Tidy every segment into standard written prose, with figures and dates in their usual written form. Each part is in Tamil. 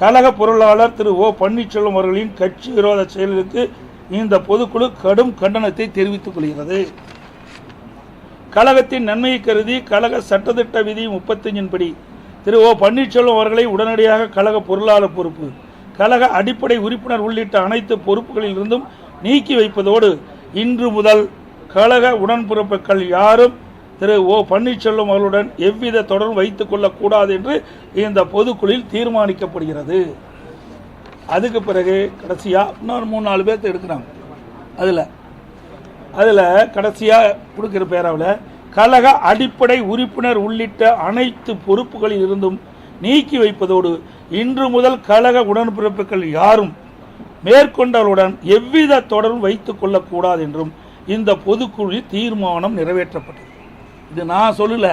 கழக பொருளாளர் திரு ஓ பன்னீர்செல்வம் அவர்களின் கட்சி விரோத செயலுக்கு இந்த பொதுக்குழு கடும் கண்டனத்தை தெரிவித்துக் கொள்கிறது. கழகத்தின் நன்மையை கருதி கழக சட்டத்திட்ட விதி 35 படி திரு ஓ பன்னீர்செல்வம் அவர்களை உடனடியாக கழக பொருளாளர் பொறுப்பு, கழக அடிப்படை உறுப்பினர் உள்ளிட்ட அனைத்து பொறுப்புகளில் இருந்தும் நீக்கி வைப்பதோடு இன்று முதல் கழக உடன்பிறப்புகள் யாரும் திரு ஓ பன்னீர்செல்வம் அவர்களுடன் எவ்வித தொடர்பு வைத்துக் கொள்ளக்கூடாது என்று இந்த பொதுக்குழுவில் தீர்மானிக்கப்படுகிறது. அதுக்கு பிறகு கடைசியாக இன்னொரு 3-4 பேர்த்து எடுக்கிறாங்க. அதில் கடைசியாக கொடுக்கிற பேராவில் கழக அடிப்படை உறுப்பினர் உள்ளிட்ட அனைத்து பொறுப்புகளில் இருந்தும் நீக்கி வைப்பதோடு இன்று முதல் கழக உடன்பிறப்புகள் யாரும் மேற்கொண்டவர்களுடன் எவ்வித தொடர்பும் வைத்துக் கொள்ளக்கூடாது என்றும் இந்த பொதுக்குழுவில் தீர்மானம் நிறைவேற்றப்பட்டது. இது நான் சொல்லல,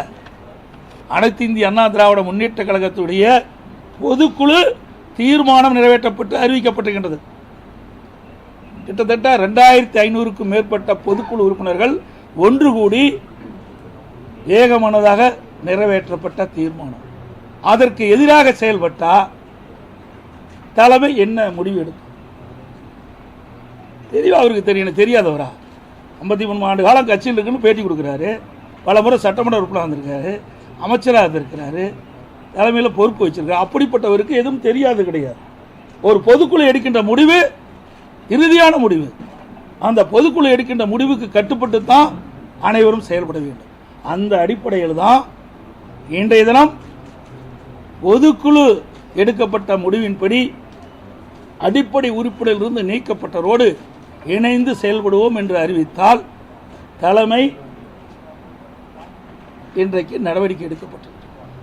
அனைத்து இந்திய அண்ணா திராவிட முன்னேற்ற கழகத்துடைய பொதுக்குழு தீர்மானம் நிறைவேற்றப்பட்டு அறிவிக்கப்பட்டிருக்கின்றது. கிட்டத்தட்ட 2500க்கும் மேற்பட்ட பொதுக்குழு உறுப்பினர்கள் ஒன்று கூடி ஏகமனதாக நிறைவேற்றப்பட்ட தீர்மானம். அதற்கு எதிராக செயல்பட்டால் தலைமை என்ன முடிவு எடுக்கும் தெரியவா? அவருக்கு தெரியணும், தெரியாதவரா? 53 ஆண்டு காலம் கட்சியில் இருக்குன்னு பேட்டி கொடுக்குறாரு, பல முறை சட்டமன்ற உறுப்பினர் வந்திருக்காரு, அமைச்சராக இருந்திருக்கிறாரு, தலைமையில் பொறுப்பு வச்சிருக்காரு. அப்படிப்பட்டவருக்கு எதுவும் தெரியாது கிடையாது. ஒரு பொதுக்குழு எடுக்கின்ற முடிவு இறுதியான முடிவு. அந்த பொதுக்குழு எடுக்கின்ற முடிவுக்கு கட்டுப்பட்டு தான் அனைவரும் செயல்பட வேண்டும். அந்த அடிப்படையில் தான் இன்றைய தினம் பொதுக்குழு எடுக்கப்பட்ட முடிவின்படி அடிப்படை உறுப்பினரிலிருந்து நீக்கப்பட்டவரோடு இணைந்து செயல்படுவோம் என்று அறிவித்தால் தலைமை இன்றைக்கு நடவடிக்கை எடுக்கப்பட்டது.